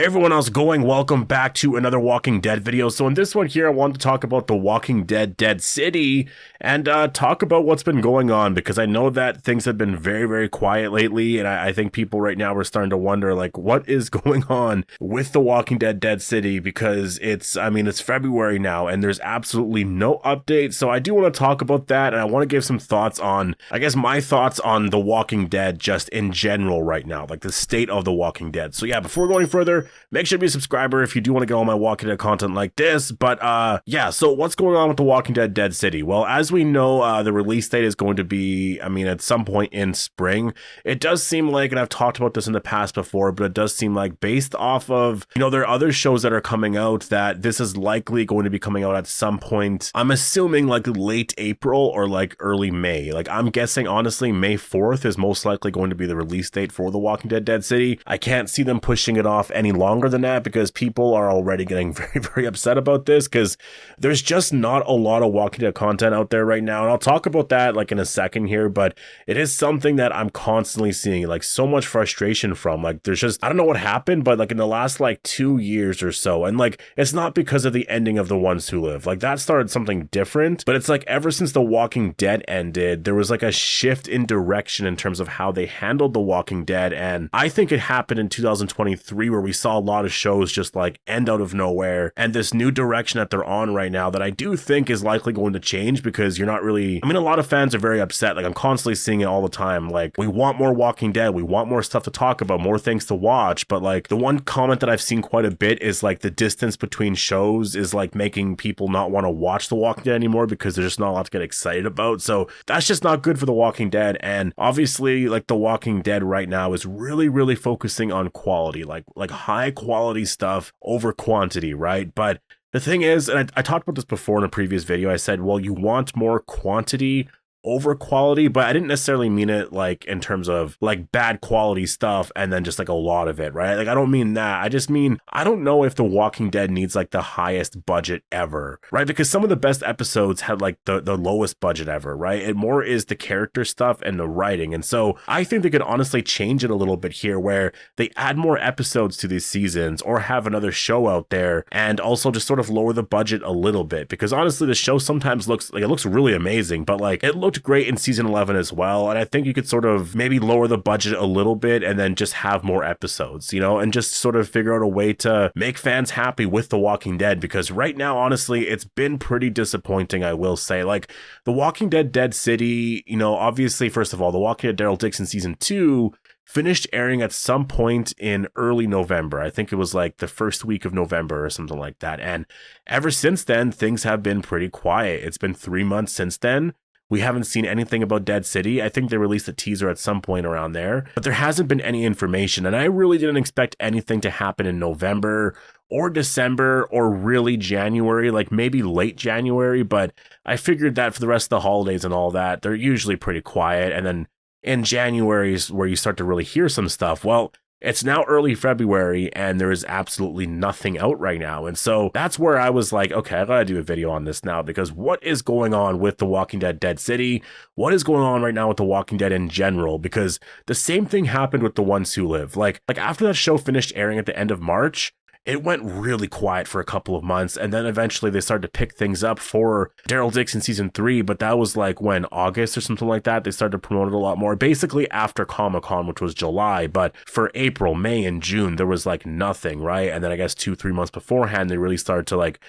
Hey everyone, how's it going? Welcome back to another Walking Dead video. So in this one here, I wanted to talk about The Walking Dead Dead City and talk about what's been going on, because I know that things have been very quiet lately, and I think people right now are starting to wonder, like, what is going on with The Walking Dead Dead City, because it's February now and there's absolutely no update. So I do want to talk about that, and I want to give some thoughts on, I guess, my thoughts on The Walking Dead just in general right now, like the state of The Walking Dead. So yeah, before going further, make sure to be a subscriber if you do want to get all my Walking Dead content like this. But yeah, so what's going on with The Walking Dead Dead City? Well, as we know, the release date is going to be, at some point in spring. It does seem like, and I've talked about this in the past before, but it does seem like, based off of, there are other shows that are coming out, that this is likely going to be coming out at some point. I'm assuming like late April or like early May. Like, I'm guessing, honestly, May 4th is most likely going to be the release date for The Walking Dead Dead City. I can't see them pushing it off any longer than that, because people are already getting very upset about this, because there's just not a lot of Walking Dead content out there right now, and I'll talk about that like in a second here. But it is something that I'm constantly seeing like so much frustration from. Like, there's just, I don't know what happened, but like in the last like 2 years or so, and like, it's not because of the ending of The Ones Who Live, like that started something different, but it's like ever since The Walking Dead ended, there was like a shift in direction in terms of how they handled The Walking Dead. And I think it happened in 2023, where we saw a lot of shows just like end out of nowhere, and this new direction that they're on right now that I do think is likely going to change, because you're not really, a lot of fans are very upset. Like, I'm constantly seeing it all the time, like, we want more Walking Dead, we want more stuff to talk about, more things to watch. But like, the one comment that I've seen quite a bit is like, the distance between shows is like making people not want to watch The Walking Dead anymore, because there's just not a lot to get excited about. So that's just not good for The Walking Dead. And obviously, like, The Walking Dead right now is really focusing on quality, like high quality stuff over quantity, right? But the thing is, and I talked about this before in a previous video, I said, well, you want more quantity over quality, but I didn't necessarily mean it like in terms of like bad quality stuff and then just like a lot of it, right? Like, I don't mean that. I just mean, I don't know if The Walking Dead needs like the highest budget ever, right? Because some of the best episodes had like the lowest budget ever, right? It more is the character stuff and the writing. And so I think they could honestly change it a little bit here, where they add more episodes to these seasons, or have another show out there, and also just sort of lower the budget a little bit, because honestly, the show sometimes looks like, it looks really amazing, but like, it looked great in season 11 as well. And I think you could sort of maybe lower the budget a little bit and then just have more episodes, and just sort of figure out a way to make fans happy with The Walking Dead, because right now, honestly, it's been pretty disappointing, I will say. Like, The Walking Dead Dead City, obviously, first of all, The Walking Dead Daryl Dixon season 2 finished airing at some point in early November. I think it was like the first week of November or something like that. And ever since then, things have been pretty quiet. It's been 3 months since then. We haven't seen anything about Dead City. I think they released a teaser at some point around there, but there hasn't been any information. And I really didn't expect anything to happen in November or December or really January, like maybe late January. But I figured that for the rest of the holidays and all that, they're usually pretty quiet. And then in January is where you start to really hear some stuff. Well, it's now early February and there is absolutely nothing out right now. And so that's where I was like, okay, I gotta do a video on this now, because what is going on with The Walking Dead Dead City? What is going on right now with The Walking Dead in general? Because the same thing happened with The Ones Who Live. Like after that show finished airing at the end of March, it went really quiet for a couple of months, and then eventually they started to pick things up for Daryl Dixon season 3, but that was like when, August or something like that, they started to promote it a lot more, basically after Comic-Con, which was July. But for April, May, and June, there was like nothing, right? And then I guess 2-3 months beforehand, they really started to like,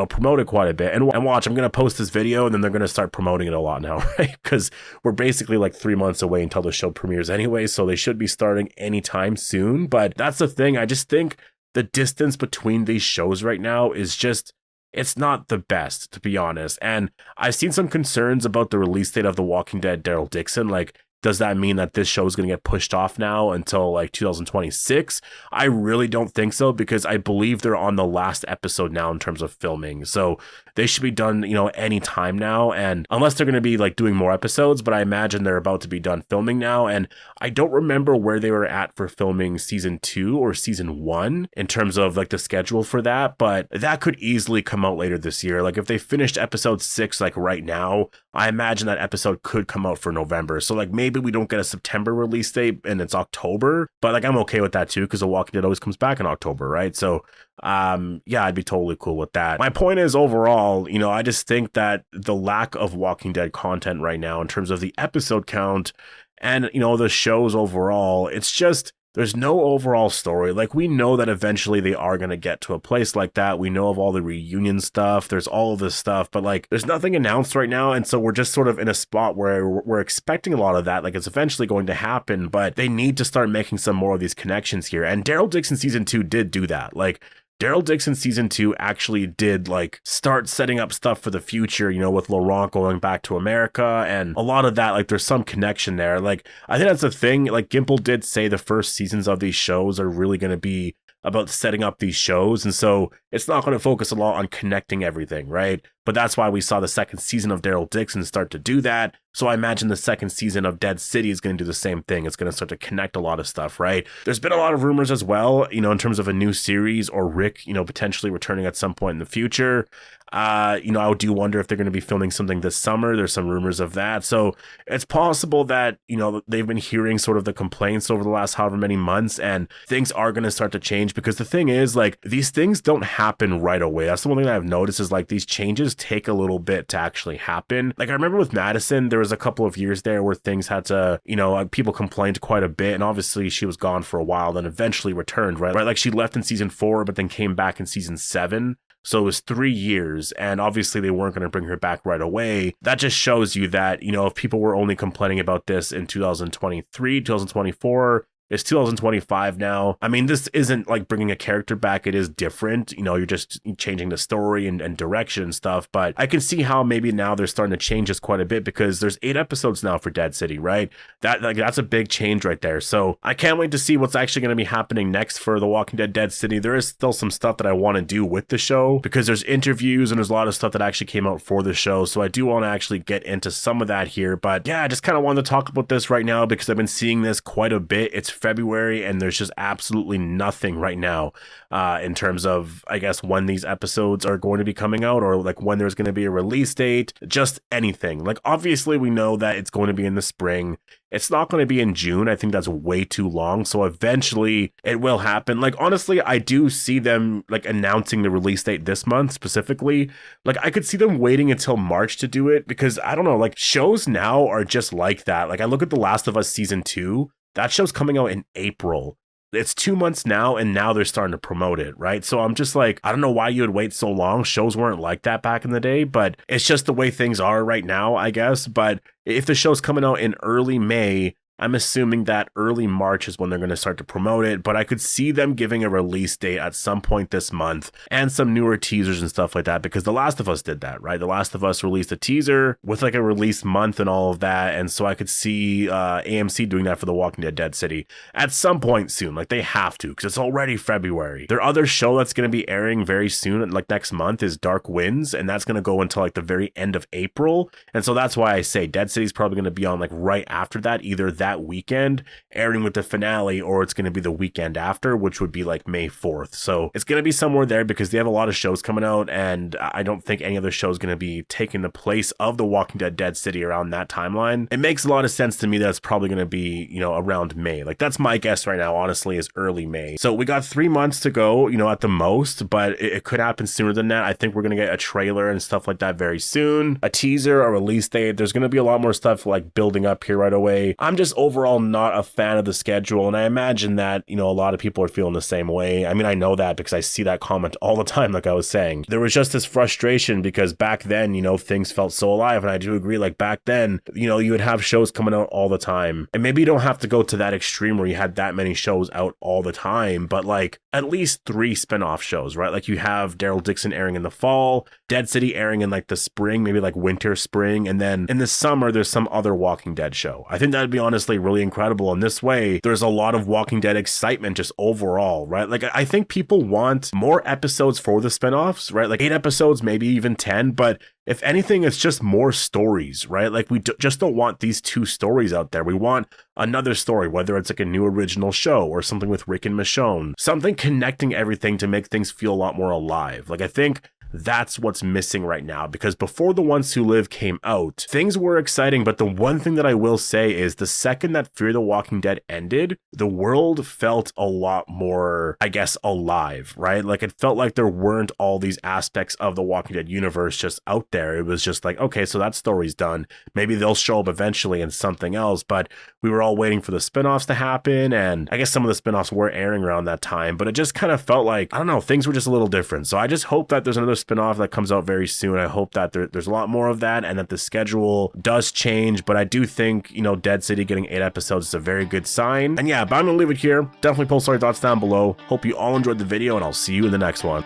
promote it quite a bit. And watch, I'm going to post this video and then they're going to start promoting it a lot now, right? Because we're basically like 3 months away until the show premieres anyway, so they should be starting anytime soon. But that's the thing, I just think the distance between these shows right now is just, it's not the best, to be honest. And I've seen some concerns about the release date of The Walking Dead Daryl Dixon. Like, does that mean that this show is going to get pushed off now until like 2026? I really don't think so, because I believe they're on the last episode now in terms of filming. So they should be done, any time now. And unless they're going to be like doing more episodes, but I imagine they're about to be done filming now. And I don't remember where they were at for filming season 2 or season 1 in terms of like the schedule for that, but that could easily come out later this year. Like, if they finished episode 6 like right now, I imagine that episode could come out for November. So like maybe we don't get a September release date and it's October, but like I'm okay with that too, because The Walking Dead always comes back in October, right? So yeah, I'd be totally cool with that. My point is overall, you know, I just think that the lack of Walking Dead content right now in terms of the episode count and, you know, the shows overall, it's just, there's no overall story. Like, we know that eventually they are going to get to a place like that. We know of all the reunion stuff. There's all of this stuff, but like, there's nothing announced right now. And so we're just sort of in a spot where we're expecting a lot of that. Like, it's eventually going to happen, but they need to start making some more of these connections here. And Daryl Dixon season 2 did do that. Like, Daryl Dixon season 2 actually did like start setting up stuff for the future, you know, with Laurent going back to America and a lot of that. Like, there's some connection there. Like, I think that's the thing. Like, Gimple did say the first seasons of these shows are really going to be about setting up these shows. And so it's not going to focus a lot on connecting everything, right? But that's why we saw the second season of Daryl Dixon start to do that. So I imagine the second season of Dead City is going to do the same thing. It's going to start to connect a lot of stuff, right? There's been a lot of rumors as well, you know, in terms of a new series or Rick, you know, potentially returning at some point in the future. You know, I do wonder if they're going to be filming something this summer. There's some rumors of that. So it's possible that, you know, they've been hearing sort of the complaints over the last however many months and things are going to start to change, because the thing is, like, these things don't happen right away. That's the one thing that I've noticed is like these changes take a little bit to actually happen. Like, I remember with Madison, there was a couple of years there where things had to, you know, people complained quite a bit, and obviously she was gone for a while, then eventually returned, right? Like, she left in season 4, but then came back in season 7. So it was 3 years, and obviously they weren't going to bring her back right away. That just shows you that, you know, if people were only complaining about this in 2023, 2024, it's 2025 now. I mean, this isn't like bringing a character back. It is different. You know, you're just changing the story and direction and stuff. But I can see how maybe now they're starting to change this quite a bit, because there's 8 episodes now for Dead City, right? That's a big change right there. So I can't wait to see what's actually going to be happening next for The Walking Dead Dead City. There is still some stuff that I want to do with the show, because there's interviews and there's a lot of stuff that actually came out for the show. So I do want to actually get into some of that here. But yeah, I just kind of wanted to talk about this right now because I've been seeing this quite a bit. It's February and there's just absolutely nothing right now in terms of, I guess, when these episodes are going to be coming out, or like when there's going to be a release date, just anything. Like, obviously we know that it's going to be in the spring. It's not going to be in June. I think that's way too long. So eventually it will happen. Like, honestly, I do see them like announcing the release date this month specifically. Like, I could see them waiting until March to do it, because I don't know, like, shows now are just like that. Like, I look at The Last of Us season 2, that show's coming out in April. It's 2 months now, and now they're starting to promote it, right? So I'm just like, I don't know why you would wait so long. Shows weren't like that back in the day, but it's just the way things are right now, I guess. But if the show's coming out in early May, I'm assuming that early March is when they're going to start to promote it, but I could see them giving a release date at some point this month and some newer teasers and stuff like that, because The Last of Us did that, right? The Last of Us released a teaser with like a release month and all of that, and so I could see AMC doing that for The Walking Dead Dead City at some point soon. Like, they have to, because it's already February. Their other show that's going to be airing very soon, like next month, is Dark Winds, and that's going to go until like the very end of April, and so that's why I say Dead City's probably going to be on like right after that, either that weekend airing with the finale, or it's going to be the weekend after, which would be like May 4th. So it's going to be somewhere there, because they have a lot of shows coming out, and I don't think any other show is going to be taking the place of The Walking Dead Dead City around that timeline. It makes a lot of sense to me that it's probably going to be, you know, around May. Like, that's my guess right now, honestly, is early May. So we got 3 months to go, you know, at the most, but it could happen sooner than that. I think we're going to get a trailer and stuff like that very soon, a teaser, a release date. There's going to be a lot more stuff like building up here right away. I'm just overall not a fan of the schedule, and I imagine that, you know, a lot of people are feeling the same way. I mean, I know that because I see that comment all the time. Like I was saying, there was just this frustration because back then, you know, things felt so alive, and I do agree, like back then, you know, you would have shows coming out all the time, and maybe you don't have to go to that extreme where you had that many shows out all the time, but like at least 3 spin-off shows, right? Like, you have Daryl Dixon airing in the fall, Dead City airing in like the spring, maybe like winter, spring, and then in the summer there's some other Walking Dead show. I think that'd be honestly really incredible. And this way, there's a lot of Walking Dead excitement just overall, right? Like, I think people want more episodes for the spinoffs, right? Like 8 episodes, maybe even 10, but if anything, it's just more stories, right? Like, we just don't want these 2 stories out there. We want another story, whether it's like a new original show or something with Rick and Michonne, something connecting everything to make things feel a lot more alive. Like, I think that's what's missing right now, because before The Ones Who Live came out, things were exciting, but the one thing that I will say is the second that Fear the Walking Dead ended, the world felt a lot more, I guess, alive, right? Like it felt like there weren't all these aspects of the Walking Dead universe just out there. It was just like, okay, so that story's done. Maybe they'll show up eventually in something else, but we were all waiting for the spinoffs to happen, and I guess some of the spinoffs were airing around that time, but it just kind of felt like, I don't know, things were just a little different. So I just hope that there's another spinoff that comes out very soon. I hope that there's a lot more of that and that the schedule does change, but I do think, you know, Dead City getting 8 episodes is a very good sign. And yeah, but I'm gonna leave it here. Definitely post all your thoughts down below. Hope you all enjoyed the video, and I'll see you in the next one.